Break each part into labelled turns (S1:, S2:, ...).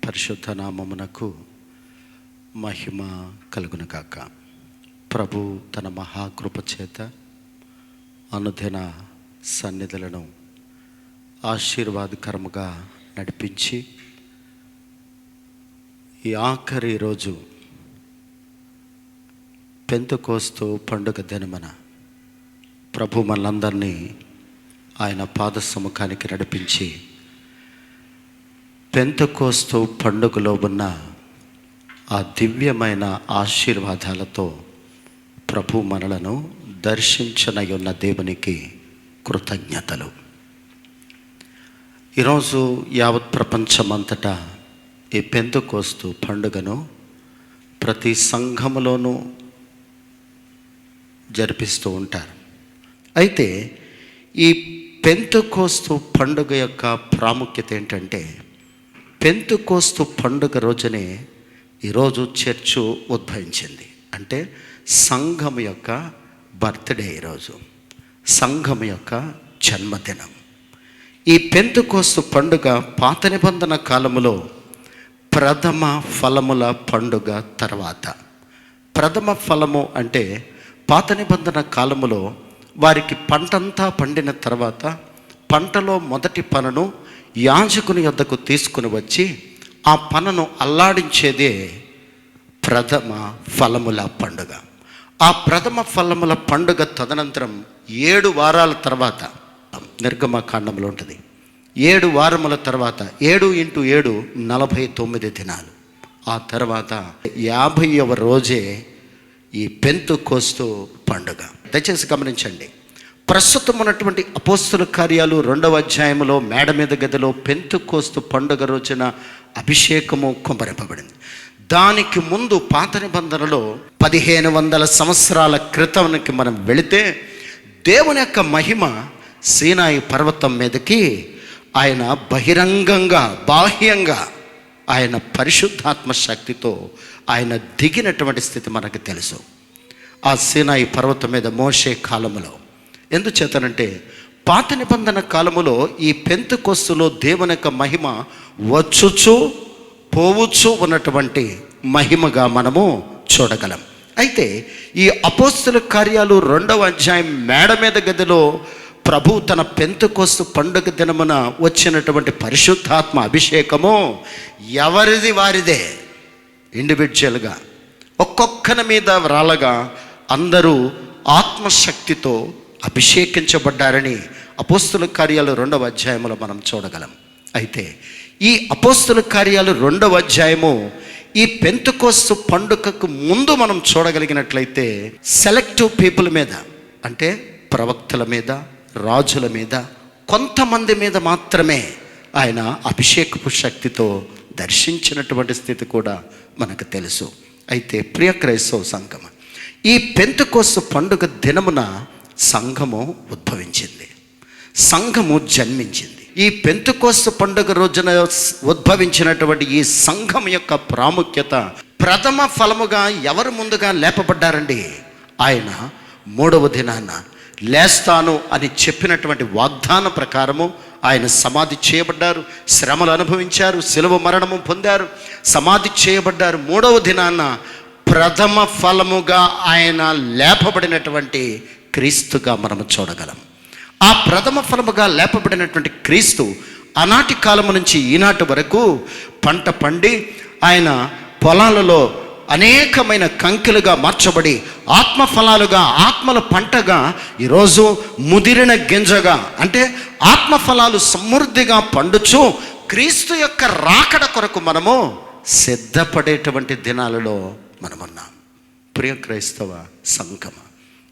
S1: పరిశుద్ధ నామమునకు మహిమ కలుగునుగాక. ప్రభు తన మహాకృప చేత అనుదిన సన్నిధులను ఆశీర్వాదకరముగా నడిపించి ఈ ఆఖరి రోజు పెంతెకోస్తు పండుగ దినమున ప్రభు మనందరినీ ఆయన పాద సముఖానికి నడిపించి పెంతెకోస్తు పండుగలో ఉన్న ఆ దివ్యమైన ఆశీర్వాదాలతో ప్రభు మనలను దర్శించనయున్న దేవునికి కృతజ్ఞతలు. ఈరోజు యావత్ ప్రపంచమంతటా ఈ పెంతెకోస్తు పండుగను ప్రతి సంఘములోనూ జరిపిస్తూ ఉంటారు. అయితే ఈ పెంతెకోస్తు పండుగ యొక్క ప్రాముఖ్యత ఏంటంటే, పెంతెకోస్తు పండుగ రోజునే ఈరోజు చర్చ్ ఉద్భవించింది. అంటే సంఘం యొక్క బర్త్డే, ఈరోజు సంఘం యొక్క జన్మదినం. ఈ పెంతెకోస్తు పండుగ పాత నిబంధన కాలములో ప్రథమ ఫలముల పండుగ తర్వాత. ప్రథమ ఫలము అంటే పాత నిబంధన కాలములో వారికి పంటంతా పండిన తర్వాత పంటలో మొదటి పనను యాజకుని యొద్దకు తీసుకుని వచ్చి ఆ పనను అల్లాడించేదే ప్రథమ ఫలముల పండుగ. ఆ ప్రథమ ఫలముల పండుగ తదనంతరం 7 వారాల తర్వాత, నిర్గమకాండంలో ఉంటుంది, 7 వారముల తర్వాత 7 × 7 49 దినాలు. ఆ తర్వాత 50వ రోజే ఈ పెంతెకోస్తు పండుగ. దయచేసి గమనించండి, ప్రస్తుతం ఉన్నటువంటి అపోస్తల కార్యాలు 2వ అధ్యాయంలో మేడ మీద గదిలో పెంతెకోస్తు పండుగ రోజున అభిషేకము కుమ్మరింపబడింది. దానికి ముందు పాత నిబంధనలో 1500 సంవత్సరాల క్రితానికి మనం వెళితే దేవుని యొక్క మహిమ సీనాయి పర్వతం మీదకి ఆయన బహిరంగంగా, బాహ్యంగా ఆయన పరిశుద్ధాత్మ శక్తితో ఆయన దిగినటువంటి స్థితి మనకు తెలుసు. ఆ సీనాయి పర్వతం మీద మోషే కాలములో. ఎందుచేతనంటే పాత నిబంధన కాలములో ఈ పెంతెకోస్తులో దేవుని యొక్క మహిమ వచ్చుచు పోవచ్చు ఉన్నటువంటి మహిమగా మనము చూడగలం. అయితే ఈ అపోస్తల కార్యాలు 2వ అధ్యాయం మేడ మీద గదిలో ప్రభు తన పెంతెకోస్తు పండుగ దినమున వచ్చినటువంటి పరిశుద్ధాత్మ అభిషేకము ఎవరిది వారిదే, ఇండివిజువల్గా ఒక్కొక్కరి మీద రాలగా అందరూ ఆత్మశక్తితో అభిషేకించబడ్డారని అపోస్తల కార్యాలు 2వ అధ్యాయంలో మనం చూడగలం. అయితే ఈ అపోస్తల కార్యాలు 2వ అధ్యాయము ఈ పెంతెకోస్తు పండుగకు ముందు మనం చూడగలిగినట్లయితే సెలెక్టివ్ పీపుల్ మీద, అంటే ప్రవక్తల మీద, రాజుల మీద, కొంతమంది మీద మాత్రమే ఆయన అభిషేకపు శక్తితో దర్శించినటువంటి స్థితి కూడా మనకు తెలుసు. అయితే ప్రియ క్రైస్తవ సంఘం, ఈ పెంతెకోస్తు పండుగ దినమున సంఘము ఉద్భవించింది, సంఘము జన్మించింది. ఈ పెంతెకోస్తు పండుగ రోజున ఉద్భవించినటువంటి ఈ సంఘం యొక్క ప్రాముఖ్యత, ప్రథమ ఫలముగా ఎవరు ముందుగా లేపబడ్డారండి? ఆయన 3వ దినాన లేస్తాను అని చెప్పినటువంటి వాగ్దాన ప్రకారము ఆయన సమాధి చేయబడ్డారు, శ్రమలు అనుభవించారు, శిలువ మరణము పొందారు, సమాధి చేయబడ్డారు. 3వ దినాన ప్రథమ ఫలముగా ఆయన లేపబడినటువంటి క్రీస్తుగా మనము చూడగలం. ఆ ప్రథమ ఫలముగా లేపబడినటువంటి క్రీస్తు ఆనాటి కాలము నుంచి ఈనాటి వరకు పంట పండి ఆయన పొలాలలో అనేకమైన కంకెలుగా మార్చబడి ఆత్మఫలాలుగా, ఆత్మల పంటగా, ఈరోజు ముదిరిన గింజగా, అంటే ఆత్మఫలాలు సమృద్ధిగా పండుచు క్రీస్తు యొక్క రాకడ కొరకు మనము సిద్ధపడేటువంటి దినాలలో మనమున్నాం. ప్రియ క్రైస్తవ సంఘం,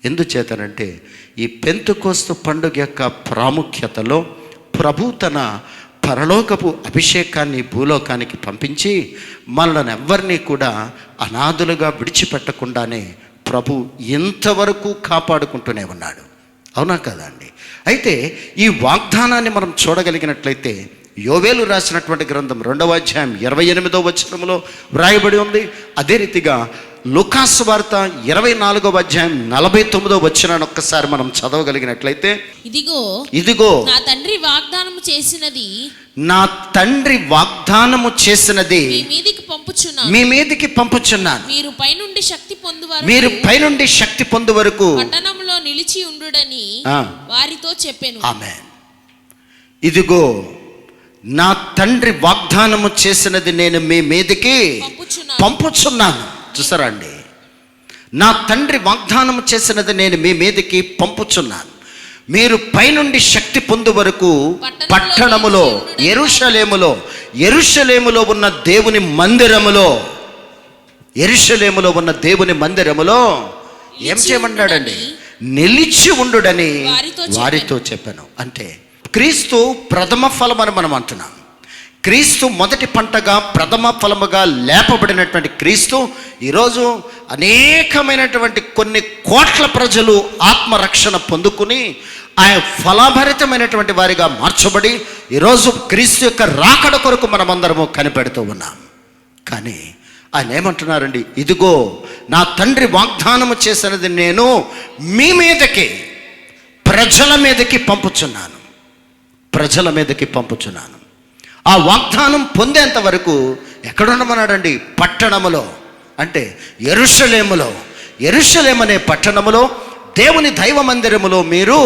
S1: ఎందుచేతనంటే ఈ పెంతెకోస్తు పండుగ యొక్క ప్రాముఖ్యతలో ప్రభు తన పరలోకపు అభిషేకాన్ని భూలోకానికి పంపించి మనల్ని ఎవ్వరినీ కూడా అనాథులుగా విడిచిపెట్టకుండానే ప్రభు ఇంతవరకు కాపాడుకుంటూనే ఉన్నాడు. అవునా కదా అండి? అయితే ఈ వాగ్దానాన్ని మనం చూడగలిగినట్లయితే యోవేలు రాసినటువంటి గ్రంథం 2వ అధ్యాయం 28వ వచనంలో వ్రాయబడి ఉంది. అదే రీతిగా లూకాసు వార్త 24వ అధ్యాయం 49వ వచనాన్ని ఒక్కసారి మనం చదవగలిగినట్లయితే, ఇదిగో
S2: నా తండ్రి వాగ్దానము చేసినది
S1: మీ మీదికి పంపుచున్నాను.
S2: మీరు
S1: పైనుండి శక్తి పొందు వరకు
S2: పట్టణంలో నిలిచి ఉండుడని వారితో చెప్పెను.
S1: ఆమేన్. ఇదిగో నా తండ్రి వాగ్దానము చేసినది నేను మీ మీదికి పంపుచున్నాను. చూసారా అండి, నా తండ్రి వాగ్దానము చేసినది నేను మీ మీదికి పంపుచున్నాను. మీరు పైనుండి శక్తి పొందు వరకు పట్టణములో యెరూషలేములో ఉన్న దేవుని మందిరములో ఏం చేయమన్నాడండి? నిలిచి ఉండుడని వారితో చెప్పాను. అంటే క్రీస్తు ప్రథమ ఫలమని మనం అంటున్నాం. క్రీస్తు మొదటి పంటగా ప్రథమ ఫలముగా లేపబడినటువంటి క్రీస్తు ఈరోజు అనేకమైనటువంటి కొన్ని కోట్ల ప్రజలు ఆత్మరక్షణ పొందుకుని ఆయన ఫలభరితమైనటువంటి వారిగా మార్చబడి ఈరోజు క్రీస్తు యొక్క రాకడ కొరకు మనమందరము కనిపెడుతూ ఉన్నాం. కానీ ఆయన ఏమంటున్నారండి? ఇదిగో నా తండ్రి వాగ్దానము చేసినది నేను మీ మీదకి ప్రజల మీదకి పంపుచున్నాను. ఆ వాగ్దానం పొందేంత వరకు ఎక్కడ ఉండమన్నాడండి? పట్టణములో, అంటే యెరూషలేము అనే పట్టణములో దేవుని దైవ మందిరములో మీరు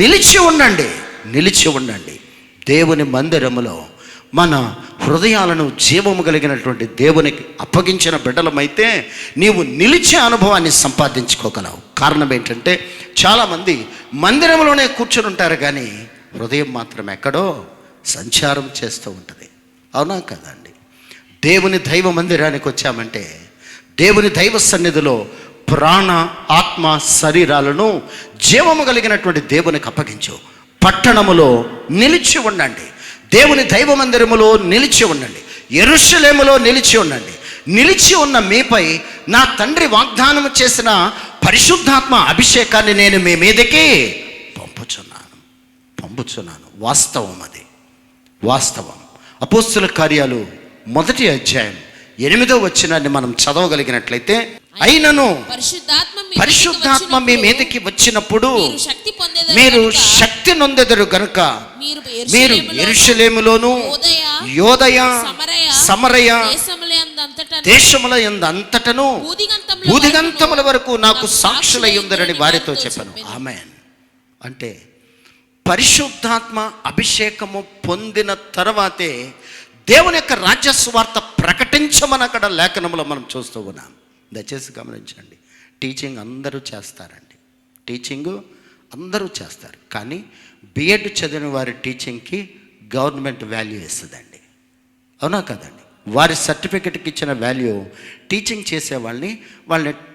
S1: నిలిచి ఉండండి. దేవుని మందిరములో మన హృదయాలను జీవము కలిగినటువంటి దేవునికి అప్పగించిన బిడ్డలమైతే నీవు నిలిచే అనుభవాన్ని సంపాదించుకోగలవు. కారణం ఏంటంటే చాలామంది మందిరంలోనే కూర్చొని ఉంటారు, కానీ హృదయం మాత్రం ఎక్కడో సంచారం చేస్తూ ఉంటుంది. అవునా కదండి? దేవుని దైవ మందిరానికి వచ్చామంటే దేవుని దైవ సన్నిధిలో ప్రాణ ఆత్మ శరీరాలను జీవము కలిగినటువంటి దేవునికి అప్పగించు. పట్టణములో నిలిచి ఉండండి, దేవుని దైవ మందిరములో నిలిచి ఉండండి, యెరూషలేములో నిలిచి ఉండండి. నిలిచి ఉన్న మీపై నా తండ్రి వాగ్దానము చేసిన పరిశుద్ధాత్మ అభిషేకాన్ని నేను మీ మీదకి పంపుచున్నాను. వాస్తవం. అపోస్తుల కార్యాలు 1వ అధ్యాయం 8వ వచనాన్ని మనం చదవగలిగినట్లయితే, అయినను పరిశుద్ధాత్మ మీ మీదకి వచ్చినప్పుడు మీరు శక్తి నొందెదరు గనుక మీరు యెరూషలేములోను యోదయ సమరయ దేశముల యందంతటను భూదిగంతముల వరకు నాకు సాక్షులై ఉందరని వారితో చెప్పాను. ఆమేన్. అంటే పరిశుద్ధాత్మ అభిషేకము పొందిన తర్వాతే దేవుని యొక్క రాజ్య సువార్త ప్రకటించమని అక్కడ లేఖనంలో మనం చూస్తూ ఉన్నాం. దయచేసి గమనించండి. టీచింగ్ అందరూ చేస్తారు, కానీ బిఎడ్ చదివిన వారి టీచింగ్కి గవర్నమెంట్ వాల్యూ ఇస్తుందండి. అవునా కదండి? వారి సర్టిఫికెట్కి ఇచ్చిన వాల్యూ టీచింగ్ చేసే వాళ్ళని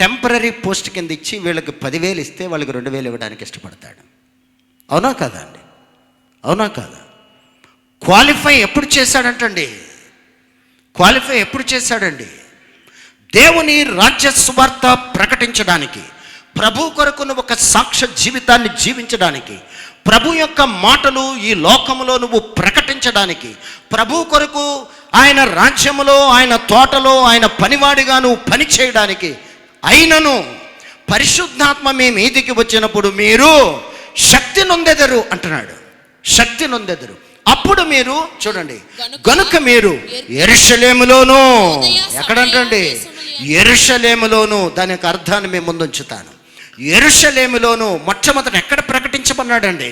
S1: టెంపరీ పోస్ట్ కింద ఇచ్చి వీళ్ళకి 10,000 ఇస్తే వాళ్ళకి 2,000 ఇవ్వడానికి ఇష్టపడతాడు. అవునా కాదండి? క్వాలిఫై ఎప్పుడు చేశాడండి? దేవుని రాజ్య సువార్త ప్రకటించడానికి, ప్రభు కొరకు నువ్వు ఒక సాక్ష్య జీవితాన్ని జీవించడానికి, ప్రభు యొక్క మాటలు ఈ లోకములో నువ్వు ప్రకటించడానికి, ప్రభు కొరకు ఆయన రాజ్యములో, ఆయన తోటలో, ఆయన పనివాడిగా నువ్వు పని చేయడానికి, అయినను పరిశుద్ధాత్మ మీ మీదికి వచ్చినప్పుడు మీరు శక్తి నొందెదరు అంటున్నాడు. అప్పుడు మీరు చూడండి, గనుక మీరు యెరూషలేములోను, ఎక్కడంటండి? యెరూషలేములోను. దాని యొక్క అర్థాన్ని మేము ముందు ఉంచుతాను. యెరూషలేములోను మొట్టమొదట ఎక్కడ ప్రకటించమన్నాడండి?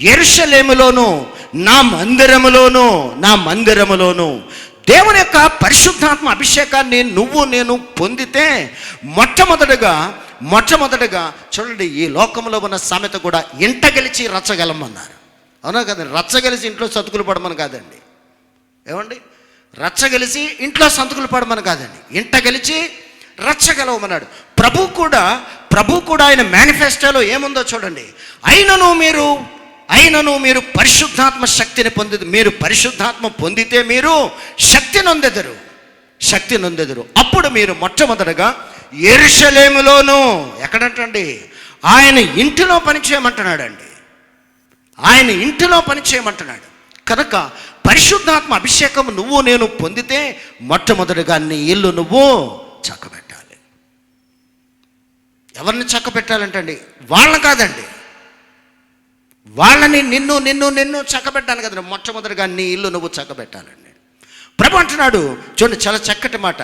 S1: యెరూషలేములోను నా మందిరములోను దేవుని యొక్క పరిశుద్ధాత్మ అభిషేకాన్ని నేను పొందితే మొట్టమొదటగా చూడండి, ఈ లోకంలో ఉన్న సామెత కూడా ఇంట గెలిచి రచ్చగలమన్నారు. అవునా కదండి? రచ్చగలిసి ఇంట్లో సతుకులు పడమని కాదండి. ఏమండి? రచ్చగలిసి ఇంట్లో సంతుకులు పడమని కాదండి, ఇంట గెలిచి రచ్చగలవమన్నాడు. ప్రభు కూడా ఆయన మేనిఫెస్టోలో ఏముందో చూడండి. అయినను మీరు పరిశుద్ధాత్మ శక్తిని మీరు పరిశుద్ధాత్మ పొందితే మీరు శక్తి నొందెదరు. అప్పుడు మీరు మొట్టమొదటగా యెరూషలేములోను, ఎక్కడంటండి? ఆయన ఇంటిలో పని చేయమంటున్నాడు. కనుక పరిశుద్ధాత్మ అభిషేకం నువ్వు నేను పొందితే మొట్టమొదటిగా నీ ఇల్లు నువ్వు చక్కబెట్టాలి. ఎవరిని చక్కబెట్టాలంటండి? వాళ్ళని కాదండి, వాళ్ళని నిన్ను చక్కబెట్టాలి కదండి. మొట్టమొదటిగా నీ ఇల్లు నువ్వు చక్కబెట్టాలండి. ప్రభు అంటున్నాడు చూడండి, చాలా చక్కటి మాట.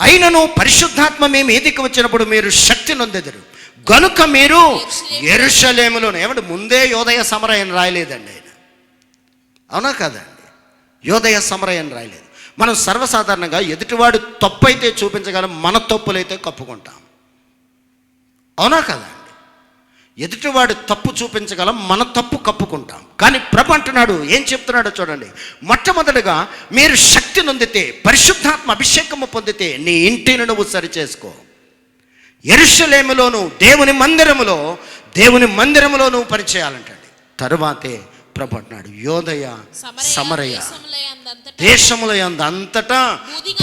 S1: అయినను పరిశుద్ధాత్మ మీ మీదికి వచ్చినప్పుడు మీరు శక్తి నొందెదరు గనుక మీరు యెరూషలేములోనే. ఏమంటే ముందే యోదయ సమరయం రాయలేదండి ఆయన, అవునా కాదండి? యోదయ సమరయం రాయలేదు. మనం సర్వసాధారణంగా ఎదుటివాడు తప్పు అయితే చూపించగలం, మన తప్పులైతే కప్పుకుంటాం, అవునా కాదండి? ఎదుటివాడు తప్పు చూపించగలం, మన తప్పు కప్పుకుంటాం. కానీ ప్రభు అంటున్నాడు, ఏం చెప్తున్నాడో చూడండి. మొట్టమొదటిగా మీరు శక్తి నొందితే, పరిశుద్ధాత్మ అభిషేకము పొందితే నీ ఇంటిని నువ్వు సరిచేసుకో. యెరూషలేములోను దేవుని మందిరములో నువ్వు పనిచేయాలంటండి. తరువాతే ప్రభు అంటున్నాడు యోదయ సమరయ దేశముల యందంతటా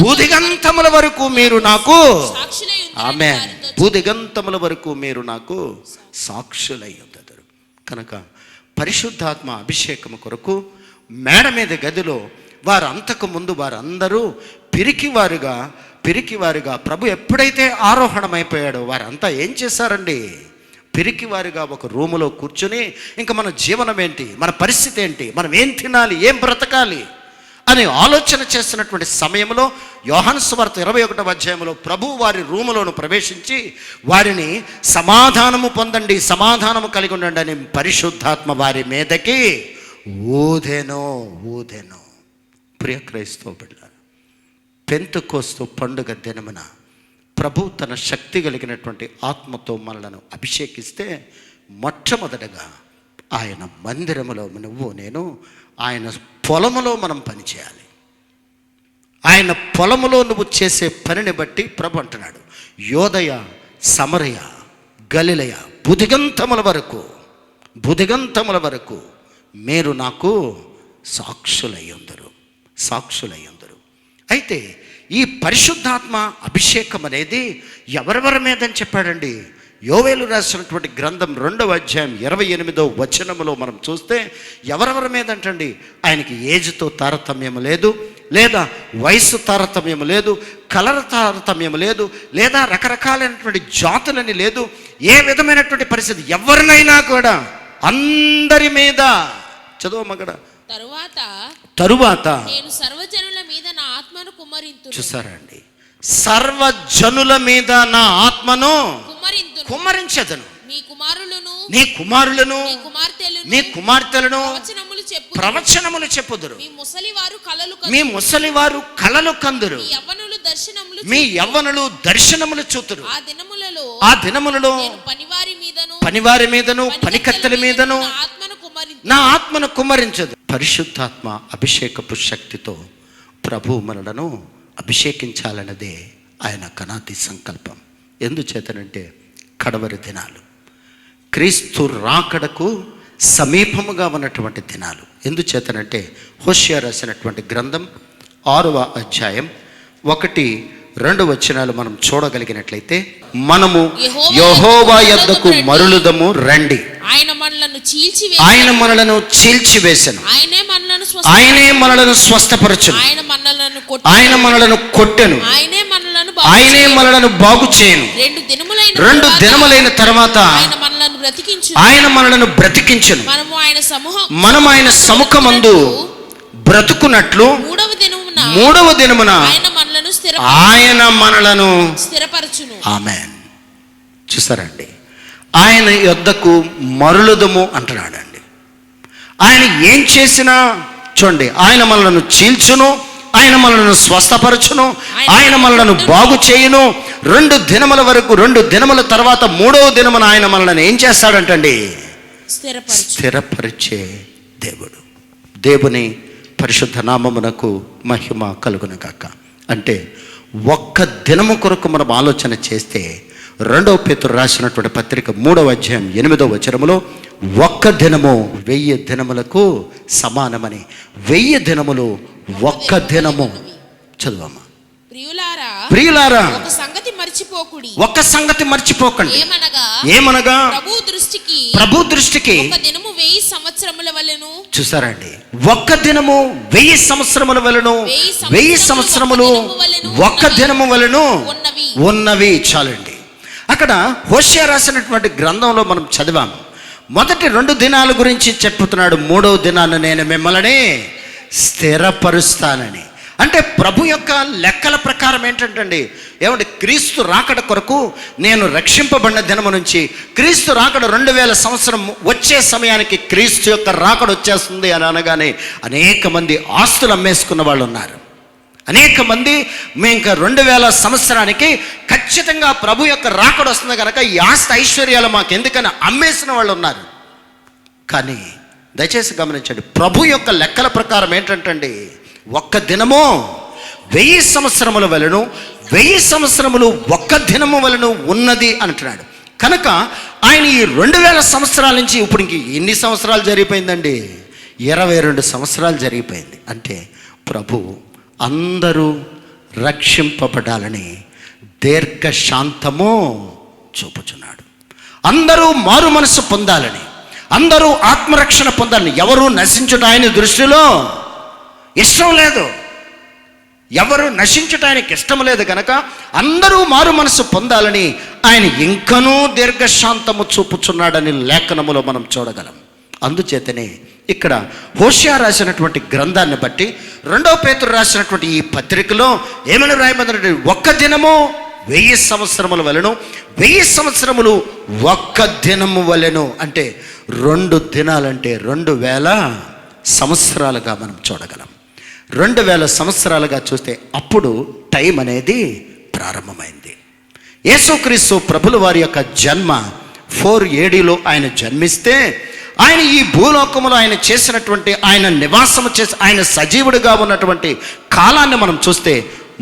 S1: భూదిగంతముల వరకు మీరు నాకు ఆమేన్, భూదిగంతముల వరకు మీరు నాకు సాక్షులై ఉందరు. కనుక పరిశుద్ధాత్మ అభిషేకము కొరకు మేడ మీద గదిలో వారు అంతకు ముందు వారందరూ పిరికివారుగా ప్రభు ఎప్పుడైతే ఆరోహణమైపోయాడో వారంతా ఏం చేశారండి? పిరికివారుగా ఒక రూములో కూర్చుని ఇంకా మన జీవనం ఏంటి, మన పరిస్థితి ఏంటి, మనం ఏం తినాలి, ఏం బ్రతకాలి అని ఆలోచన చేస్తున్నటువంటి సమయంలో యోహాను సువార్త 21వ అధ్యాయంలో ప్రభు వారి రూములోను ప్రవేశించి వారిని సమాధానము పొందండి, సమాధానము కలిగి ఉండండి అని పరిశుద్ధాత్మ వారి మీదకి ఊదెను. ప్రియ క్రైస్తవ బిడ్డలారా, పెంతెకోస్తు పండుగ దినమున ప్రభు తన శక్తి కలిగినటువంటి ఆత్మతో మనలను అభిషేకిస్తే మొట్టమొదటగా ఆయన మందిరములో నువ్వు నేను, ఆయన పొలములో మనం పనిచేయాలి. ఆయన పొలములో నువ్వు చేసే పనిని బట్టి ప్రభు అంటున్నాడు యోదయ సమరయ గలిలయ భుదిగంతముల వరకు మీరు నాకు సాక్షులయ్యుందరు. అయితే ఈ పరిశుద్ధాత్మ అభిషేకం అనేది ఎవరెవరి మీద అని చెప్పాడండి? యోవేలు రాసినటువంటి గ్రంథం 2వ అధ్యాయం 28వ వచనములో మనం చూస్తే ఎవరెవరి మీద అంటండి? ఆయనకి ఏజ్తో తారతమ్యం లేదు, లేదా వయసు తారతమ్యం లేదు, కలర్ తారతమ్యం లేదు, లేదా రకరకాలైనటువంటి జాతులని లేదు, ఏ విధమైనటువంటి పరిస్థితి ఎవరినైనా కూడా అందరి మీద చదువు తరువాత
S2: నేను సర్వజనుల మీద నా ఆత్మను కుమ్మరింతును.
S1: చూసారా అండి? సర్వజనుల మీద నా ఆత్మను కుమ్మరించెదను. నీ కుమారులను నీ కుమార్తెలను ప్రవచనములు చెప్పుదురు. మీ ముసలివారు కలలు కందురు. మీ యవ్వనులు దర్శనములు చూతురు. ఆ దినములలో పనివారి మీదను పనికత్తెల మీదను నా ఆత్మను కుమ్మరించదు. పరిశుద్ధాత్మ అభిషేకపు శక్తితో ప్రభు మనలను అభిషేకించాలన్నదే ఆయన కనాతి సంకల్పం. ఎందుచేతనంటే కడవరి దినాలు, క్రీస్తు రాకడకు సమీపముగా ఉన్నటువంటి దినాలు. ఎందుచేతనంటే హోషేయ రాసినటువంటి గ్రంథం 6వ అధ్యాయం 1-2 వచనాలు మనం చూడగలిగినట్లయితే, మనము యెహోవా యొద్దకు మరలుదము రండి, ఆయన మనలను చీల్చివేసెను, ఆయనే మనలను స్వస్థపరచును, ఆయన మనలను కొట్టెను, ఆయనే మనలను బాగు చేయను. 2 దినములైన తర్వాత ఆయన మనలను బ్రతికించును. మనం ఆయన సముఖమందు బ్రతుకున్నట్లు 3వ దినమున ఆయన మనలను స్థిరపరచును. ఆమేన్. చూసారండి, ఆయన యొద్దకు మరలుదము అంటున్నాడండి. ఆయన ఏం చేసినా చూడండి, ఆయన మనలను చీల్చును, ఆయన మనలను స్వస్థపరచును, ఆయన మనలను బాగు చేయును. 2 దినముల వరకు, 2 దినముల తర్వాత 3వ దినమున ఆయన మనలను ఏం చేస్తాడంటండి? స్థిరపరిచే దేవుడు. దేవుని పరిశుద్ధ నామమునకు మహిమ కలుగును గాక. అంటే ఒక్క దినము కొరకు మనం ఆలోచన చేస్తే 2వ పేతురు రాసినటువంటి పత్రిక 3వ అధ్యాయం 8వ వచనములో ఒక్క దినము 1000 దినములకు సమానమని. 1000 దినములు ఒక్క దినము. చదువమ్మా.
S2: ప్రియులారా, ఒక సంగతి మర్చిపోకుడి.
S1: ఒక్క సంగతి మర్చిపోకండి. ఏమనగా ప్రభు దృష్టికి
S2: ఒక దినము 1000 సంవత్సరముల వలెను.
S1: చూసారండి, ఒక్క దినము 1000 సంవత్సరముల వలెను, 1000 సంవత్సరములు ఒక్క దినము వలెను ఉన్నవి. చాలండి. అక్కడ హోషేయ రాసినటువంటి గ్రంథంలో మనం చదివాము. మొదటి 2 దినాల గురించి చెప్పుతున్నాడు. 3వ దినాన్ని నేను మిమ్మల్ని స్థిరపరుస్తానని. అంటే ప్రభు యొక్క లెక్కల ప్రకారం ఏంటంటే, ఏమంటే క్రీస్తు రాకడ కొరకు నేను రక్షింపబడిన దినము నుంచి క్రీస్తు రాకడ 2000 సంవత్సరం వచ్చే సమయానికి క్రీస్తు యొక్క రాకడ వచ్చేస్తుంది అని అనగానే అనేక మంది ఆస్తులు అమ్మేసుకున్న వాళ్ళు ఉన్నారు. అనేక మంది మేము ఇంకా 2000 సంవత్సరానికి ఖచ్చితంగా ప్రభు యొక్క రాకడ వస్తుంది కనుక ఈ ఆస్తి ఐశ్వర్యాలు మాకు ఎందుకని అమ్మేసిన వాళ్ళు ఉన్నారు. కానీ దయచేసి గమనించండి, ప్రభు యొక్క లెక్కల ప్రకారం ఏంటంటే ఒక్క దినము 1000 సంవత్సరముల వలెను, 1000 సంవత్సరములు ఒక్క దినము వలెను ఉన్నది అంటున్నాడు. కనుక ఆయన ఈ 2000 సంవత్సరాల నుంచి ఇప్పుడు ఇంక ఎన్ని సంవత్సరాలు జరిగిపోయిందండి? 22 సంవత్సరాలు జరిగిపోయింది. అంటే ప్రభు అందరూ రక్షింపబడాలని దీర్ఘశాంతము చూపుచున్నాడు. అందరూ మారు మనసు పొందాలని, అందరూ ఆత్మరక్షణ పొందాలని. ఎవరు నశించుట ఆయన దృష్టిలో ఇష్టం లేదు. ఎవరు నశించుట ఆయనకి ఇష్టం లేదు కనుక అందరూ మారు మనసు పొందాలని ఆయన ఇంకనూ దీర్ఘశాంతము చూపుచున్నాడని లేఖనములో మనం చూడగలం. అందుచేతనే ఇక్కడ హోషేయ రాసినటువంటి గ్రంథాన్ని బట్టి 2వ పేతురు రాసినటువంటి ఈ పత్రికలో ఏమని రాయబడిందంటే, ఒక్క దినము 1000 సంవత్సరముల వలెను, 1000 సంవత్సరములు ఒక్క దినము వలెను. అంటే 2 దినాలంటే 2000 సంవత్సరాలుగా మనం చూడగలం. 2000 సంవత్సరాలుగా చూస్తే అప్పుడు టైం అనేది ప్రారంభమైంది. యేసుక్రీస్తు ప్రభుల వారి యొక్క జన్మ 4 ADలో ఆయన జన్మిస్తే ఆయన ఈ భూలోకములో ఆయన చేసినటువంటి, ఆయన నివాసము చేసి ఆయన సజీవుడిగా ఉన్నటువంటి కాలాన్ని మనం చూస్తే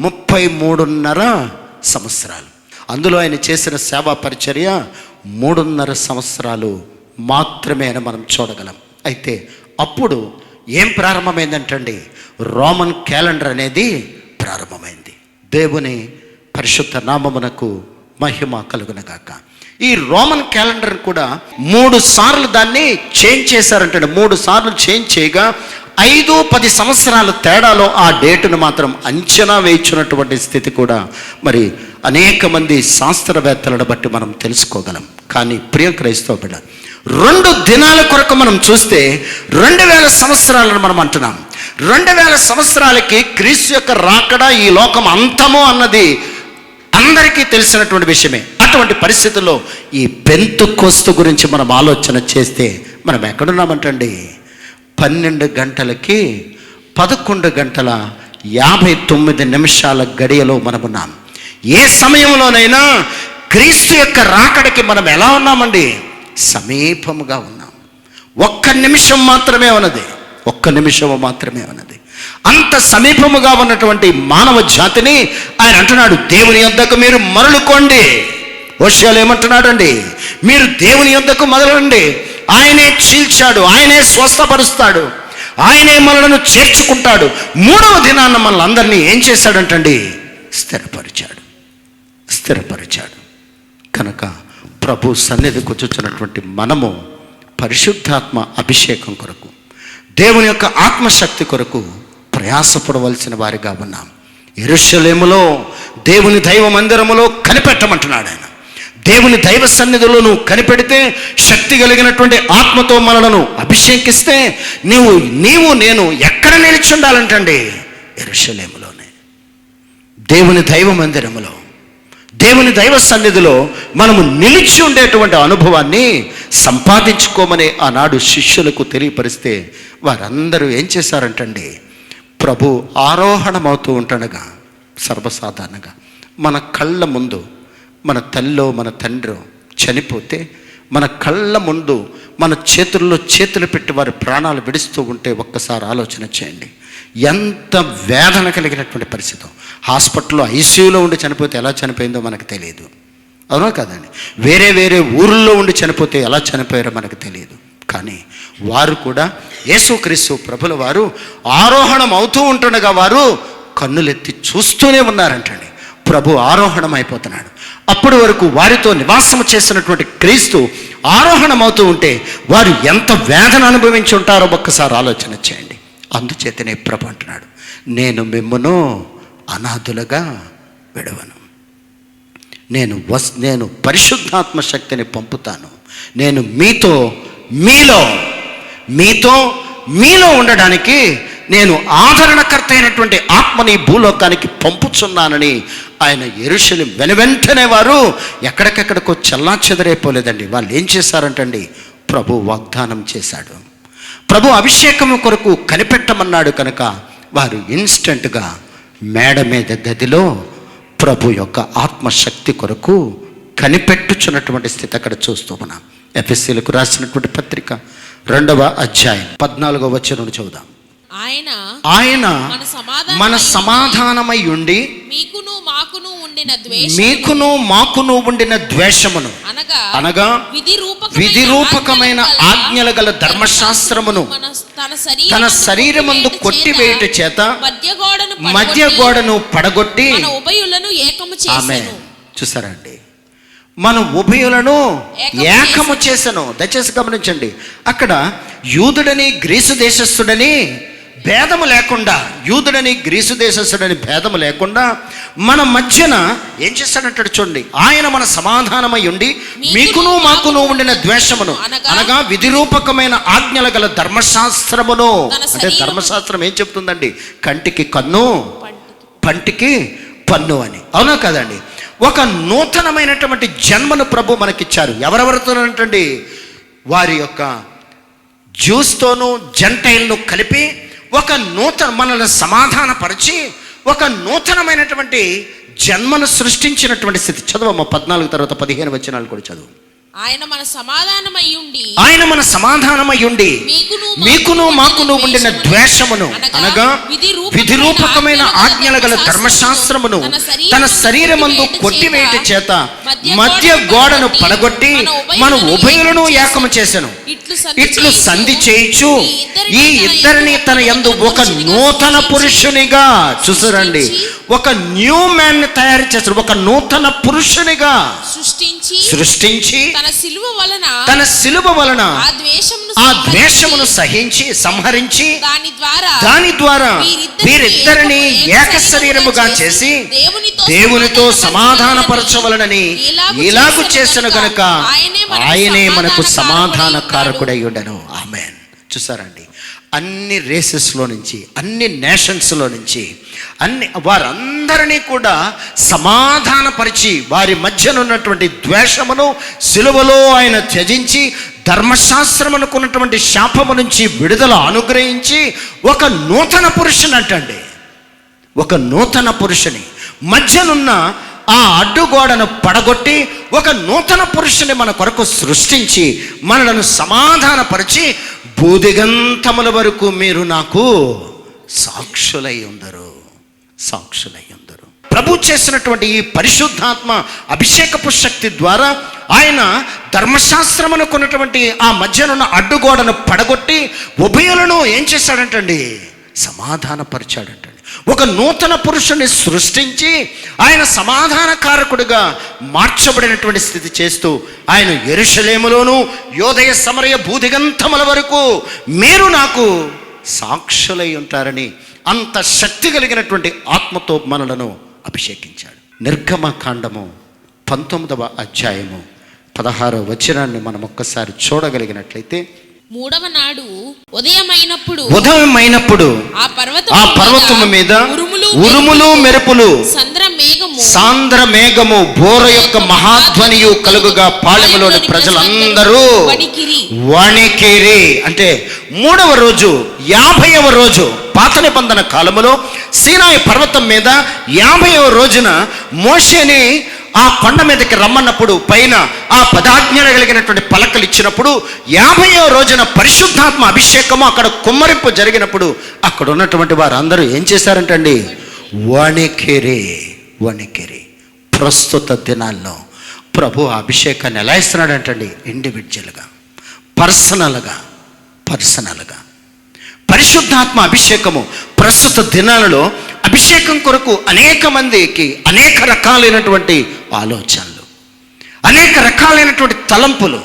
S1: 33.5 సంవత్సరాలు. అందులో ఆయన చేసిన సేవా పరిచర్య 3.5 సంవత్సరాలు మాత్రమే అని మనం చూడగలం. అయితే అప్పుడు ఏం ప్రారంభమైందంటండి? రోమన్ క్యాలెండర్ అనేది ప్రారంభమైంది. దేవుని పరిశుద్ధ నామమునకు మహిమ కలుగునగాక. ఈ రోమన్ క్యాలెండర్ కూడా 3 సార్లు దాన్ని చేంజ్ చేశారంటే, 3 సార్లు చేంజ్ చేయగా 5-10 సంవత్సరాల తేడాలో ఆ డేటును మాత్రం అంచనా వేయించున్నటువంటి స్థితి కూడా మరి అనేక మంది శాస్త్రవేత్తలను బట్టి మనం తెలుసుకోగలం. కానీ ప్రియ క్రైస్తవ బిడ్డ, 2 దినాల కొరకు మనం చూస్తే 2000 సంవత్సరాలను మనం అంటున్నాం. 2000 సంవత్సరాలకి క్రీస్తు యొక్క రాకడ, ఈ లోకం అంతము అన్నది అందరికీ తెలిసినటువంటి విషయమే. అటువంటి పరిస్థితుల్లో ఈ పెంతెకోస్తు గురించి మనం ఆలోచన చేస్తే మనం ఎక్కడున్నామంటండి? 12 గంటలకి 11:59 గడియలో మనమున్నాం. ఏ సమయంలోనైనా క్రీస్తు యొక్క రాకడకి మనం ఎలా ఉన్నామండి? సమీపముగా ఉన్నాం. 1 నిమిషం మాత్రమే ఉన్నది, 1 నిమిషము మాత్రమే ఉన్నది. అంత సమీపముగా ఉన్నటువంటి మానవ జాతిని ఆయన అంటున్నాడు, దేవుని యొద్దకు మీరు మరలుకోండి. హోషేయలో ఏమంటున్నాడండి? మీరు దేవుని యొద్దకు మరలండి. ఆయనే చీల్చాడు, ఆయనే స్వస్థపరుస్తాడు, ఆయనే మనలను చేర్చుకుంటాడు. 3వ దినాన్న మనల్ని అందరినీ ఏం చేశాడంటండి? స్థిరపరిచాడు. కనుక ప్రభు సన్నిధికి వచ్చుచున్నటువంటి మనము పరిశుద్ధాత్మ అభిషేకం కొరకు, దేవుని యొక్క ఆత్మశక్తి కొరకు ప్రయాసపడవలసిన వారిగా ఉన్నాం. యెరూషలేములో దేవుని దైవ మందిరములో కనిపెట్టమంటున్నాడు ఆయన. దేవుని దైవ సన్నిధిలో నువ్వు కనిపెడితే, శక్తి కలిగినటువంటి ఆత్మతో మనలను అభిషేకిస్తే నీవు నేను ఎక్కడ నిలిచి ఉండాలంటండి? యెరూషలేములోనే, దేవుని దైవ మందిరములో, దేవుని దైవ సన్నిధిలో మనము నిలిచి ఉండేటువంటి అనుభవాన్ని సంపాదించుకోమని ఆనాడు శిష్యులకు తెలియపరిస్తే వారందరూ ఏం చేశారంటండి? ప్రభు ఆరోహణమవుతూ ఉంటుండగా సర్వసాధారణంగా మన కళ్ళ ముందు మన తల్లో మన తండ్రి చనిపోతే మన కళ్ళ ముందు మన చేతుల్లో చేతులు పెట్టి వారి ప్రాణాలు విడుస్తూ ఉంటే ఒక్కసారి ఆలోచన చేయండి. ఎంత వేదన కలిగినటువంటి పరిస్థితి. హాస్పిటల్లో ఐసీయూలో ఉండి చనిపోతే ఎలా చనిపోయిందో మనకు తెలియదు, అవునా కదండి? వేరే ఊర్లో ఉండి చనిపోతే ఎలా చనిపోయారో మనకు తెలియదు. కానీ వారు కూడా యేసుక్రీస్తు ప్రభుల వారు ఆరోహణం అవుతూ ఉంటుండగా వారు కన్నులెత్తి చూస్తూనే ఉన్నారంటండి. ప్రభు ఆరోహణం అయిపోతున్నాడు. అప్పటి వరకు వారితో నివాసము చేసినటువంటి క్రీస్తు ఆరోహణమవుతూ ఉంటే వారు ఎంత వేదన అనుభవించి ఉంటారో ఒక్కసారి ఆలోచన చేయండి. అందుచేతనే ప్రభు అంటున్నాడు, నేను మిమ్మును అనాథులుగా విడవను. నేను పరిశుద్ధాత్మ శక్తిని పంపుతాను. నేను మీలో ఉండడానికి నేను ఆదరణకర్త అయినటువంటి ఆత్మని భూలోకానికి పంపుచున్నానని ఆయన యెరూషలేము వెనువెంటనే వారు ఎక్కడికెక్కడికో చెల్లాచెదరైపోలేదండి. వాళ్ళు ఏం చేశారంటండి, ప్రభు వాగ్దానం చేశాడు, ప్రభు అభిషేకం కొరకు కనిపెట్టమన్నాడు కనుక వారు ఇన్స్టెంట్గా మేడ మీద గదిలో ప్రభు యొక్క ఆత్మశక్తి కొరకు కనిపెట్టుచున్నటువంటి స్థితి అక్కడ చూస్తూ ఉన్నాం. ఎఫెసీయులకు రాసినటువంటి పత్రిక 2వ అధ్యాయం 14వ వచనం చదువుదాం. ఆయన మన సమాధానమై ఉండి మీకును మాకును ఉండిన ద్వేషమును అనగా విధి రూపకమైన ఆజ్ఞల గల ధర్మశాస్త్రమును తన శరీరమందు కొట్టివేయుట చేత మధ్య గోడను పడగొట్టి ఆమేన్. చూసారండి, మన ఉభయులను ఏకము చేసెను. దయచేసి గమనించండి, అక్కడ యూదుడని గ్రీసు దేశస్థుడని భేదము లేకుండా, యూదుడని గ్రీసు దేశస్థుడని భేదము లేకుండా మన మధ్యన ఏం చేస్తాడంటాడు చూడండి. ఆయన మన సమాధానమై ఉండి మీకును మాకును ఉండిన ద్వేషమును అనగా విధిరూపకమైన ఆజ్ఞల గల ధర్మశాస్త్రమును. అంటే ధర్మశాస్త్రం ఏం చెప్తుందండి, కంటికి కన్ను పంటికి పన్ను అని, అవునా కదండి. ఒక నూతనమైనటువంటి జన్మను ప్రభు మనకిచ్చారు. ఎవరెవరితోనంటండి, వారి యొక్క జ్యూస్తోనూ జంటైల్ను కలిపి ఒక మనల్ని సమాధానపరిచి ఒక నూతనమైనటువంటి జన్మను సృష్టించినటువంటి స్థితి. చదువమ్మ 14 తర్వాత 15 వచనాలు కూడా చదువు.
S2: ఆయన మన
S1: సమాధానమై ఉండి మీకును మాకును ఉండిన ద్వేషమును అనగా విధిరూపకమైన ఆజ్ఞల గల ధర్మశాస్త్రమును తన శరీరమందు కొట్టివేయుట చేత మధ్య గోడను పడగొట్టి మన ఉభయులను ఏకము చేసెను. ఇట్లు సంధి చేయుచు ఈ ఇద్దరిని తన యందు ఒక నూతన పురుషునిగా, చూసారండి, ఒక న్యూ మ్యాన్ ని తయారు చేశారు. ఒక నూతన పురుషునిగా సృష్టించి తన శిలువ వలన ఆ ద్వేషమును సహించి సంహరించి దాని ద్వారా వీరిద్దరిని ఏక శరీరముగా చేసి దేవునితో సమాధానపరచవలనని ఇలాగు చేసిన గనుక ఆయనే మనకు సమాధాన కారకుడై ఉండెను. ఆమేన్. చూసారండి, అన్ని రేసెస్లో నుంచి, అన్ని నేషన్స్లో నుంచి వారందరినీ కూడా సమాధానపరిచి వారి మధ్యన ఉన్నటువంటి ద్వేషమును సిలువలో ఆయన త్యజించి ధర్మశాస్త్రమునకున్నటువంటి శాపము నుంచి విడుదల అనుగ్రహించి ఒక నూతన పురుషుని అంటండి, ఒక నూతన పురుషుని మధ్యనున్న ఆ అడ్డుగోడను పడగొట్టి ఒక నూతన పురుషుని మన కొరకు సృష్టించి మనలను సమాధానపరిచి భూదిగంతముల వరకు మీరు నాకు సాక్షులై ఉందరు. ప్రభు చేసినటువంటి ఈ పరిశుద్ధాత్మ అభిషేకపు శక్తి ద్వారా ఆయన ధర్మశాస్త్రమునకున్నటువంటి ఆ మధ్యనున్న అడ్డుగోడను పడగొట్టి ఉభయులను ఏం చేశాడంటండి, సమాధానపరిచాడంటండి. ఒక నూతన పురుషుని సృష్టించి ఆయన సమాధానకారకుడిగా మార్చబడినటువంటి స్థితి చేస్తూ ఆయన యెరూషలేములోను యోదయ సమరయ భూదిగంతముల వరకు మీరు నాకు సాక్షులై ఉంటారని అంత శక్తి కలిగినటువంటి ఆత్మతో మనలను అభిషేకించాడు. నిర్గమకాండము 19వ అధ్యాయము 16వ వచనాన్ని మనం ఒక్కసారి చూడగలిగినట్లయితే,
S2: మూడవ నాడు ఉదయమైనప్పుడు
S1: ఆ పర్వతము మీద ఉరుములు మెరుపులు సాంద్ర మేఘము బోర యొక్క మహాధ్వనియు కలుగుగా పాళెములోని ప్రజలందరూ వణికిరి. అంటే 3వ రోజు 50వ రోజు పాత నిబంధన కాలములో సీనాయి పర్వతం మీద 50వ రోజున మోషేని ఆ కొండ మీదకి రమ్మన్నప్పుడు పైన ఆ 10 ఆజ్ఞలు కలిగినటువంటి పలకలు ఇచ్చినప్పుడు 50వ రోజున పరిశుద్ధాత్మ అభిషేకము అక్కడ కుమ్మరింపు జరిగినప్పుడు అక్కడ ఉన్నటువంటి వారందరూ ఏం చేశారంటండి, వణికిరి. ప్రస్తుత దినాల్లో ప్రభు అభిషేకాన్ని ఎలా ఇస్తున్నాడంటండి, ఇండివిజువల్గా పర్సనల్గా పరిశుద్ధాత్మ అభిషేకము ప్రస్తుత దినాలలో అభిషేకం కొరకు అనేక మందికి అనేక రకాలైనటువంటి ఆలోచనలు, అనేక రకాలైనటువంటి తలంపులు.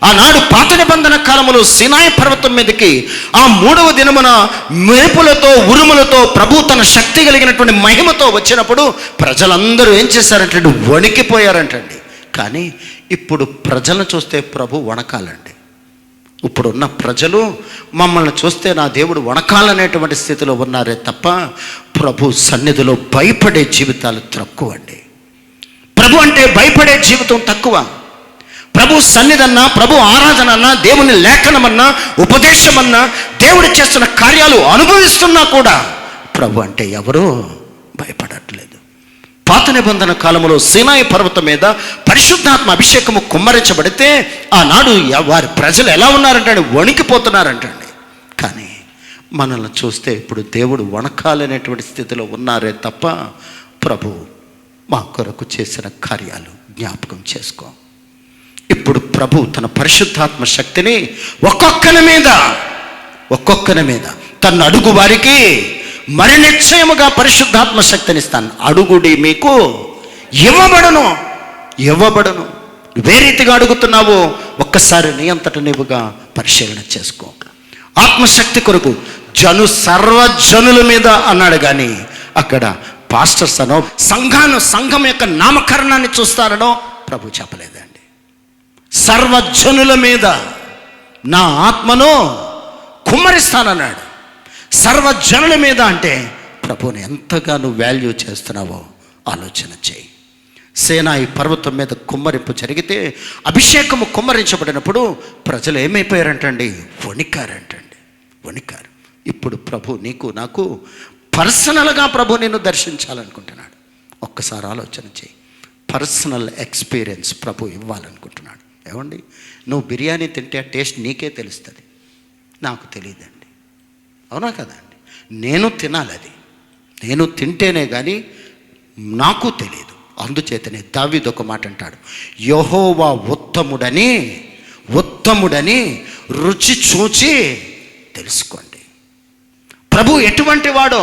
S1: ఆనాడు పాత నిబంధన కాలములో సినాయి పర్వతం మీదకి ఆ 3వ దినమున మెరుపులతో ఉరుములతో ప్రభు తన శక్తి కలిగినటువంటి మహిమతో వచ్చినప్పుడు ప్రజలందరూ ఏం చేశారంటే వణికిపోయారంటండి. కానీ ఇప్పుడు ప్రజలను చూస్తే ప్రభు వణకాలండి. ఇప్పుడున్న ప్రజలు మమ్మల్ని చూస్తే నా దేవుడు వణకాలనేటువంటి స్థితిలో ఉన్నారే తప్ప ప్రభు సన్నిధిలో భయపడే జీవితాలు తక్కువ అండి. ప్రభు అంటే భయపడే జీవితం తక్కువ. ప్రభు సన్నిధన్నా, ప్రభు ఆరాధనన్నా, దేవుని లేఖనమన్నా, ఉపదేశమన్నా, దేవుడు చేస్తున్న కార్యాలు అనుభవిస్తున్నా కూడా ప్రభు అంటే ఎవరూ భయపడట్లేదు. పాత నిబంధన కాలంలో సీనాయి పర్వతం మీద పరిశుద్ధాత్మ అభిషేకము కుమ్మరించబడితే ఆనాడు వారి ప్రజలు ఎలా ఉన్నారంటే వణికిపోతున్నారంటండి. కానీ మనల్ని చూస్తే ఇప్పుడు దేవుడు వణకాలనేటువంటి స్థితిలో ఉన్నారే తప్ప ప్రభు మా కొరకు చేసిన కార్యాలు జ్ఞాపకం చేసుకో. ఇప్పుడు ప్రభు తన పరిశుద్ధాత్మ శక్తిని ఒక్కొక్కరి మీద తను అడుగు వారికి మరి నిశ్చయముగా పరిశుద్ధాత్మ శక్తిని ఇస్తాను. అడుగుడి మీకు ఇవ్వబడును. ఏ రీతిగా అడుగుతున్నావో ఒక్కసారి నీ అంతట నీవుగా పరిశీలన చేసుకో. ఆత్మశక్తి కొరకు సర్వజనుల మీద అన్నాడు, కానీ అక్కడ పాస్టర్స్ అనో సంఘం యొక్క నామకరణాన్ని చూస్తారనో ప్రభు చెప్పలేదండి. సర్వజనుల మీద నా ఆత్మను కుమ్మరిస్తానన్నాడు. సర్వజనుల మీద అంటే ప్రభువుని ఎంతగానో వాల్యూ చేస్తున్నావో ఆలోచన చేయి. సేనాయి పర్వతం మీద కుమ్మరింపు జరిగితే, అభిషేకము కుమ్మరించబడినప్పుడు ప్రజలు ఏమైపోయారంటండి? వణికారు. ఇప్పుడు ప్రభు నీకు నాకు పర్సనల్గా ప్రభు నిన్ను దర్శించాలనుకుంటున్నాడు. ఒక్కసారి ఆలోచన చేయి. పర్సనల్ ఎక్స్పీరియన్స్ ప్రభు ఇవ్వాలనుకుంటున్నాడు. ఏమండి, నువ్వు బిర్యానీ తింటే ఆ టేస్ట్ నీకే తెలుస్తుంది, నాకు తెలియదండి. అవునా కదండి? నేను తినాలి, అది నేను తింటేనే కానీ నాకు తెలియదు. అందుచేతనే దావీదు ఒక మాట అంటాడు, యెహోవా ఉత్తముడని రుచి చూచి తెలుసుకోండి. ప్రభు ఎటువంటి వాడో,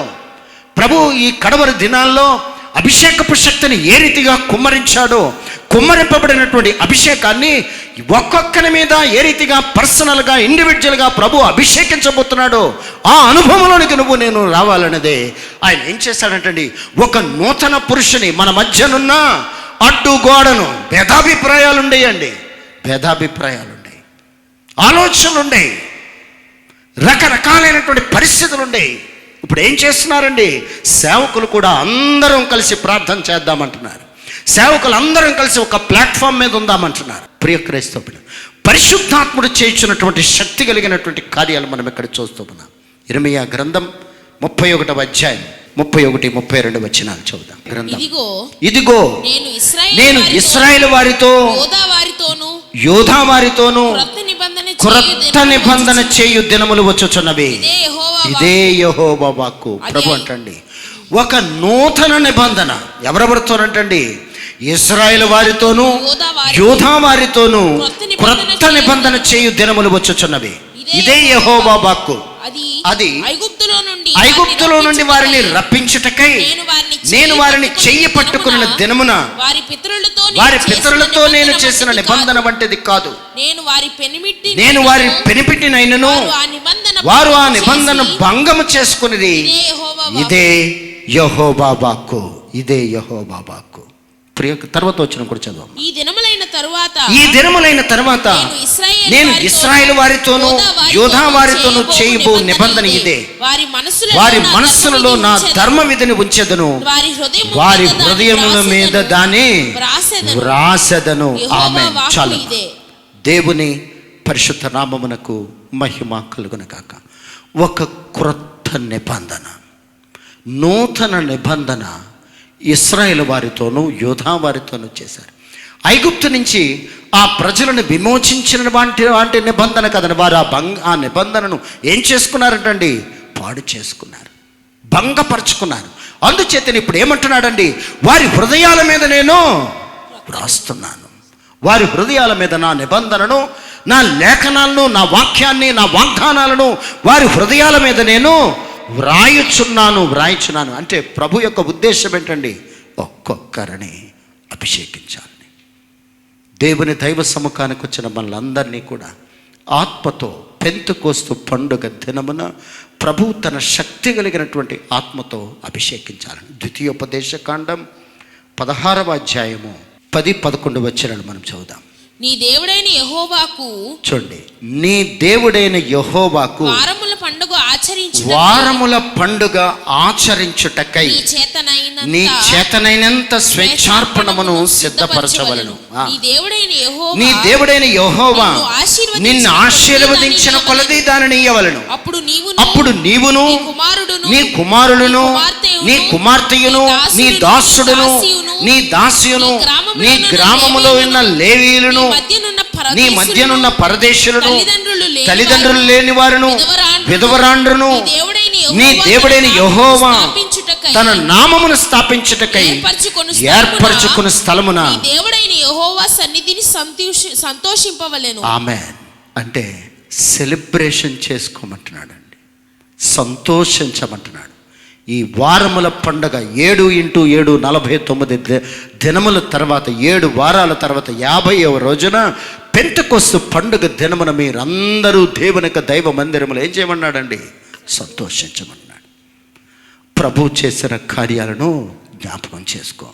S1: ప్రభు ఈ కడవరి దినాల్లో అభిషేకపు శక్తిని ఏ రీతిగా కుమ్మరించాడో, కుమ్మరింపబడినటువంటి అభిషేకాన్ని ఒక్కొక్కరి మీద ఏ రీతిగా పర్సనల్గా ఇండివిజువల్గా ప్రభు అభిషేకించబోతున్నాడో ఆ అనుభవంలోనికి నేను రావాలన్నదే ఆయన ఏం చేశాడంటండి, ఒక నూతన పురుషుని మన మధ్యనున్న అడ్డుగోడను, భేదాభిప్రాయాలు ఉండేయండి, ఆలోచనలు ఉండేవి, రకరకాలైనటువంటి పరిస్థితులు ఉండేవి. ఇప్పుడు ఏం చేస్తున్నారండి? సేవకులు కూడా అందరం కలిసి ప్రార్థన చేద్దామంటున్నారు. సేవకులు అందరం కలిసి ఒక ప్లాట్ఫామ్ మీద ఉందామంటున్నారు. ప్రియ క్రైస్తవులు, పరిశుద్ధాత్ముడు చేయించినటువంటి శక్తి కలిగినటువంటి కార్యాలు మనం ఇక్కడ చూస్తూ ఉన్నాం. ఇర్మీయా గ్రంథం 31వ అధ్యాయం 31-32 వచనాలు చదువుదాం. గ్రంథం, ఇదిగో నేను ఇశ్రాయేలు వారితో యోధా వారితోను క్రొత్త నిబంధన చేయు దినములు వచ్చుచున్నవి. ఇదే యెహోవా వాక్కు. ప్రభు అంటండి, ఒక నూతన నిబంధన ఎవరెవరితోనంటండి? ఇశ్రాయేలు వారితోను యోధా వారితోను క్రొత్త నిబంధన చేయు దినములు వచ్చుచున్నవి. ఇదే యెహోవా వాక్కు. అది ఐగుప్తులో నుండి వారిని రప్పించుటకై నేను వారిని చెయ్యి పట్టుకున్న దినమున వారి పితరులతో నేను చేసిన నిబంధన వంటిది కాదు. నేను వారి పెనిమిటినైనను వారు ఆ నిబంధన భంగము చేసుకునేది. ఇదే యెహోవా వాక్కు. తర్వాత వచ్చిన కూడా చదువు. ఈ దినములైన తరువాత నేను ఇశ్రాయేలు వారితోను యోధా వారితోను చేయబో నిబంధన ఇదే. వారి మనస్సులలో నా ధర్మ విధిని ఉంచెదను, వారి హృదయముల మీద దాన్ని వ్రాసెదను. ఆమేన్. చాలు. దేవుని పరిశుద్ధ నామమునకు మహిమ కలుగును గాక. ఒక క్రొత్త నిబంధన, నూతన నిబంధన ఇశ్రాయేలు వారితోనూ యోధా వారితోనూ చేశారు. ఐగుప్తు నుంచి ఆ ప్రజలను విమోచించిన వాటి నిబంధన కదండి. వారు ఆ నిబంధనను ఏం చేసుకున్నారంటండి? పాడు చేసుకున్నారు, భంగపరుచుకున్నారు. అందుచేత ఇప్పుడు ఏమంటున్నాడండి? వారి హృదయాల మీద నేను వ్రాస్తున్నాను, వారి హృదయాల మీద నా నిబంధనను, నా లేఖనాలను, నా వాక్యాన్ని, నా వాగ్దానాలను వారి హృదయాల మీద నేను వ్రాయుచున్నాను. అంటే ప్రభు యొక్క ఉద్దేశం ఏంటండి? ఒక్కొక్కరిని అభిషేకించాలని, దేవుని దైవ సముఖానికి వచ్చిన మనలందరినీ కూడా ఆత్మతో పెంతెకోస్తు పండుగ దినమున ప్రభువు తన శక్తి కలిగినటువంటి ఆత్మతో అభిషేకించాలని. ద్వితీయోపదేశకాండం 16వ అధ్యాయము 10-11 వచనాలు మనం చదువుదాం.
S2: నీ దేవుడైన యెహోవాకు
S1: చూడండి, నీ దేవుడైన యెహోవాకు
S2: వారముల పండుగ
S1: ఆచరించుటకై నీ చేతనైనంత స్వేచ్ఛార్పణమును సిద్ధపరచవలెను. నీ దేవుడైన యెహోవా నిన్ను ఆశీర్వదించిన కొలది దానిని ఇయ్యవలెను. అప్పుడు నీవును నీ కుమారులను నీ కుమార్తెయును నీ దాసుడును నీ దాసియును నీ గ్రామములో ఉన్న లేవీయులను నీ మధ్యనున్న పరదేశులను తల్లిదండ్రులు లేని వారును విధవరాండ్రును నీ దేవుడైన యెహోవా తన నామమును స్థాపించుటకై ఏర్పరచుకున్న స్థలమున
S2: దేవుడైన యెహోవా సన్నిధిని సంతోషింపవలెను.
S1: ఆమేన్. అంటే సెలబ్రేషన్ చేసుకోమంటున్నాడండి, సంతోషించమంటున్నాడు. ఈ వారముల పండగ 7x7 49 దినముల తర్వాత 7 వారాల తర్వాత 50వ రోజున పెంతెకోస్తు పండుగ దినమున మీరందరూ దేవుని యొక్క దైవ మందిరములో ఏం చేయమన్నాడండి? సంతోషించమన్నాడు. ప్రభు చేసిన కార్యాలను జ్ఞాపకం చేసుకో.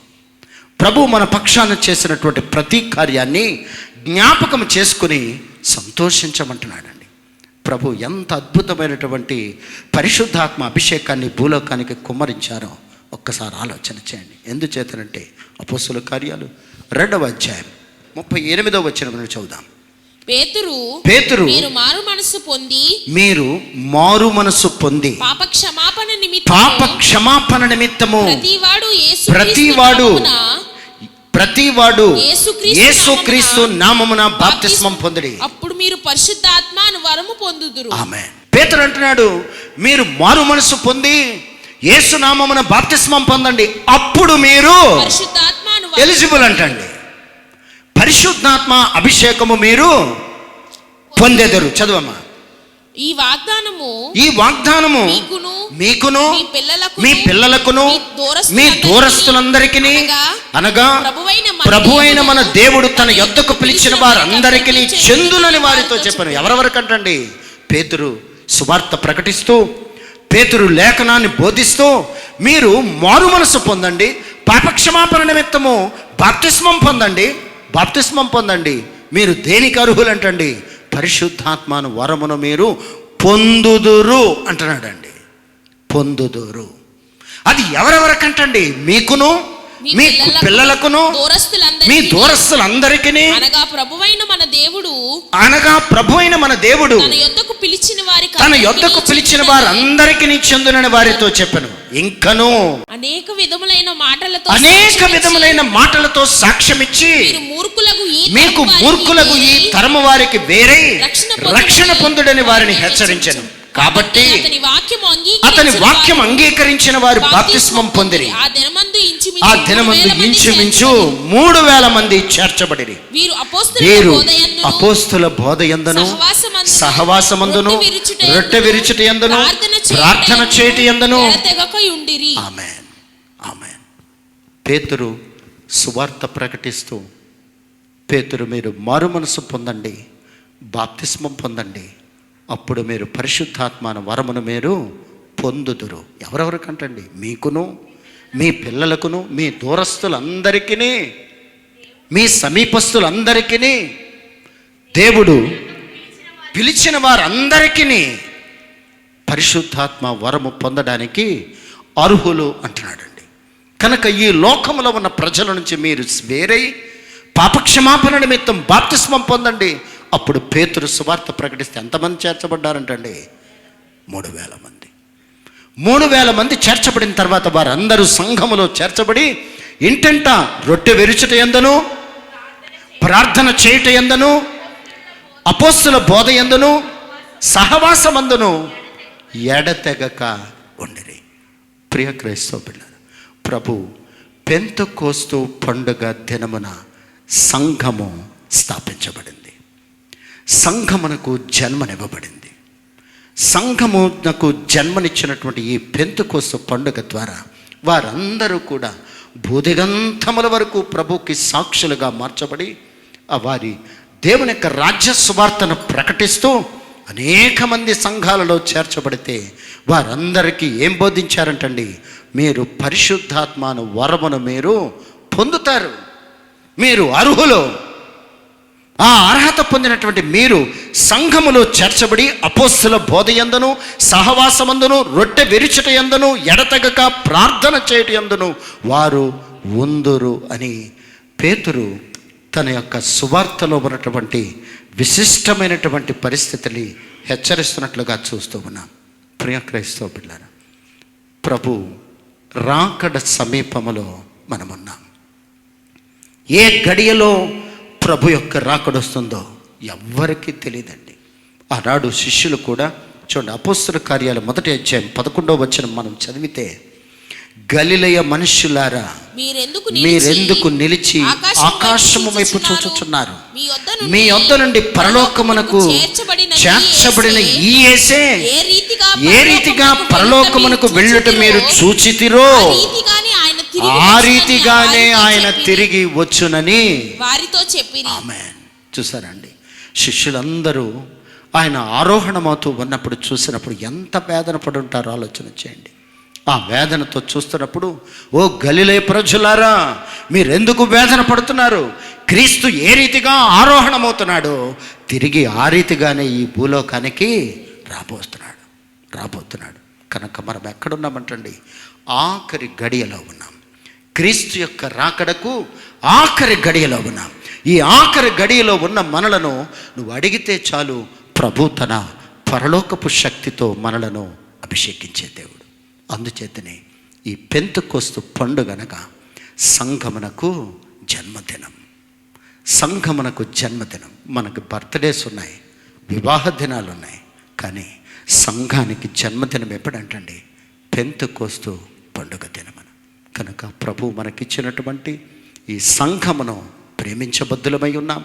S1: ప్రభు మన పక్షాన చేసినటువంటి ప్రతి కార్యాన్ని జ్ఞాపకం చేసుకుని సంతోషించమంటున్నాడండి. ప్రభు ఎంత అద్భుతమైనటువంటి పరిశుద్ధాత్మ అభిషేకాన్ని భూలోకానికి కుమ్మరించారో ఒక్కసారి ఆలోచన చేయండి. ఎందుచేతనంటే అపోస్తలుల కార్యాలు 2వ అధ్యాయం 38వ వచనం చదువుదాం. పేతురు
S2: మీరు
S1: మారు మనసు పొంది పాప క్షమాపణ నిమిత్తము ప్రతివాడు యేసుక్రీస్తు నామమున బాప్తిస్మం పొందుడి,
S2: అప్పుడు మీరు పరిశుద్ధాత్మ వరము పొందుదురు.
S1: ఆమేన్. పేతురు అంటున్నాడు, మీరు మారు మనసు పొంది యేసు నామమున బాప్తిస్మం పొందండి, అప్పుడు మీరు ఎలిజిబుల్ అంటండి. పరిశుద్ధాత్మ అభిషేకము మీరు పొందెదరు. చదవమ్మా.
S2: ఈ
S1: వాగ్దానము మీకును మీ పిల్లలకును మీ దూరస్తులందరికీ అనగా ప్రభువైన మన దేవుడు తన యొద్దకు పిలిచిన వారందరికీ చెందునని వారితో చెప్పాను. ఎవరెవరికంటండి? పేతురు సువార్త ప్రకటిస్తూ, పేతురు లేఖనాన్ని బోధిస్తూ, మీరు మారు మనసు పొందండి, పాపక్షమాపణ నిమిత్తము బాప్తిస్మం పొందండి. మీరు దేనికి అర్హులంటండి? పరిశుద్ధాత్మను వరమును మీరు పొందుదురు అంటున్నాడండి. పొందుదురు. అది ఎవరెవరికంటండి? మీకును మీ పిల్లలకును మీ దూరస్తులందరికీ
S2: అనగా ప్రభువైన
S1: మన దేవుడు
S2: తన యొద్దకు
S1: పిలిచిన వారందరికీ చెందునని వారితో చెప్పాను. ఇంకను
S2: అనేక విధములైన
S1: మాటలతో సాక్ష్యమిచ్చి మీకు మూర్ఖులకు ఈ తరము వారికి వేరే రక్షణ పొందుడని వారిని హెచ్చరించెను. కాబట్టి అతని వాక్యం అంగీకరించిన వారు బాప్తిస్మం పొందిరి. ఆ దినమందు ఇంచుమించు 3000 మంది చేర్చబడిరి. వీరు అపోస్తుల బోధ యందును సహవాసమందును రొట్టె విరుచుట యందును ప్రార్థన చేయుట యందును. ఆమేన్, ఆమేన్. పేతురు సువార్త ప్రకటిస్తూ, పేతురు మీరు మారు మనసు పొందండి, బాప్తిస్మం పొందండి, అప్పుడు మీరు పరిశుద్ధాత్మను వరమును మీరు పొందుదురు. ఎవరెవరికంటండి? మీకును మీ పిల్లలకును మీ దూరస్తులందరికీ మీ సమీపస్తులందరికీ దేవుడు పిలిచిన వారందరికీ పరిశుద్ధాత్మ వరము పొందడానికి అర్హులు అంటున్నాడండి. కనుక ఈ లోకములో ఉన్న ప్రజల నుంచి మీరు వేరై పాపక్షమాపణ నిమిత్తం బాప్తిస్మం పొందండి. అప్పుడు పేతురు సువార్త ప్రకటిస్తే ఎంతమంది చేర్చబడ్డారంటండి? 3000 మంది. 3000 మంది చేర్చబడిన తర్వాత వారందరూ సంఘములో చేర్చబడి ఇంటంట రొట్టె విరుచుట యందును ప్రార్థన చేయుట యందును అపోస్తుల బోధ యందును సహవాసమందును ఎడతెగక ఉండిరి. ప్రియ క్రైస్తవ పిల్లలు, ప్రభు పెంతెకోస్తు పండుగ దినమున సంఘము స్థాపించబడింది. సంఘమునకు జన్మనివ్వబడింది. సంఘమునకు జన్మనిచ్చినటువంటి ఈ పెంతెకోస్తు పండుగ ద్వారా వారందరూ కూడా భూదిగంతముల వరకు ప్రభుకి సాక్షులుగా మార్చబడి ఆ వారి దేవుని యొక్క రాజ్య సువార్తను ప్రకటిస్తూ అనేక మంది సంఘాలలో చేర్చబడితే వారందరికీ ఏం బోధించారంటండి? మీరు పరిశుద్ధాత్మను వరమును మీరు పొందుతారు, మీరు అర్హులు. ఆ అర్హత పొందినటువంటి మీరు సంఘములో చేర్చబడి అపోస్తుల బోధయందును, సహవాసమందును, రొట్టె విరుచుట యందును, ఎడతెగక ప్రార్థన చేయుట యందును వారు ఉందురు అని పేతురు తన యొక్క సువార్తలో ఉన్నటువంటి విశిష్టమైనటువంటి పరిస్థితిని హెచ్చరిస్తున్నట్లుగా చూస్తూ ఉన్నాం. ప్రియ క్రైస్తవ బిడ్డలారా, ప్రభు రాకడ సమీపములో మనమున్నాం. ఏ గడియలో ప్రభు యొక్క రాకడొస్తుందో ఎవ్వరికీ తెలియదండి. ఆనాడు శిష్యులు కూడా చూడండి, అపోస్తల కార్యాలు 1వ అధ్యాయం 11వ వచనం మనం చదివితే, గలిలయ మనుష్యులారా మీరెందుకు నిలిచి ఆకాశము వైపు చూచుచున్నారు? మీ యొద్ద నుండి పరలోకమునకు చేర్చబడిన ఈ యేసే ఏ రీతిగా పరలోకమునకు వెళ్ళుట మీరు చూచితిరో ఆ రీతిగానే ఆయన తిరిగి వచ్చునని
S2: వారితో చెప్పి.
S1: ఆమేన్. చూసారండి, శిష్యులందరూ ఆయన ఆరోహణమవుతూ ఉన్నప్పుడు చూసినప్పుడు ఎంత వేదన పడి ఉంటారో ఆలోచన చేయండి. ఆ వేదనతో చూస్తున్నప్పుడు, ఓ గలిలయ ప్రజలారా మీరెందుకు వేదన పడుతున్నారు? క్రీస్తు ఏ రీతిగా ఆరోహణమవుతున్నాడో తిరిగి ఆ రీతిగానే ఈ భూలోకానికి రాబోతున్నాడు. కనుక మనం ఎక్కడున్నామంటండి? ఆఖరి గడియలో ఉన్నాం. క్రీస్తు యొక్క రాకడకు ఆఖరి గడియలో ఉన్నాం. ఈ ఆఖరి గడియలో ఉన్న మనలను నువ్వు అడిగితే చాలు, ప్రభు తన పరలోకపు శక్తితో మనలను అభిషేకించే దేవుడు. అందుచేతనే ఈ పెంతెకొస్తు పండుగనగా సంఘమునకు జన్మదినం. మనకు బర్త్డేస్ ఉన్నాయి, వివాహ దినాలు ఉన్నాయి, కానీ సంఘానికి జన్మదినం ఎప్పుడంటండి? పెంతెకొస్తు పండుగ దినమున. కనుక ప్రభు మనకిచ్చినటువంటి ఈ సంఘమును ప్రేమించబద్దులమై ఉన్నాం.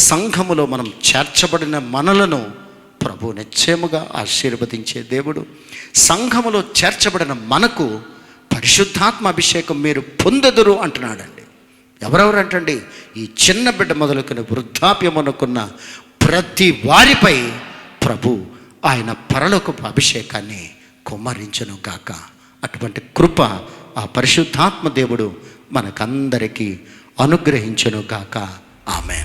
S1: సంఘములో మనం చేర్చబడిన మనలను ప్రభు నిశ్చయముగా ఆశీర్వదించే దేవుడు. సంఘములో చేర్చబడిన మనకు పరిశుద్ధాత్మ అభిషేకం మీరు పొందెదరు అంటున్నాడండి. ఎవరెవరు అంటండి? ఈ చిన్న బిడ్డ మొదలుకొని వృద్ధాప్యమునకున్న ప్రతి వారిపై ప్రభు ఆయన పరలోకపు అభిషేకాన్ని కుమ్మరించును గాక. అటువంటి కృప ఆ పరిశుద్ధాత్మ దేవుడు మనకందరికీ అనుగ్రహించును గాక. ఆమేన్.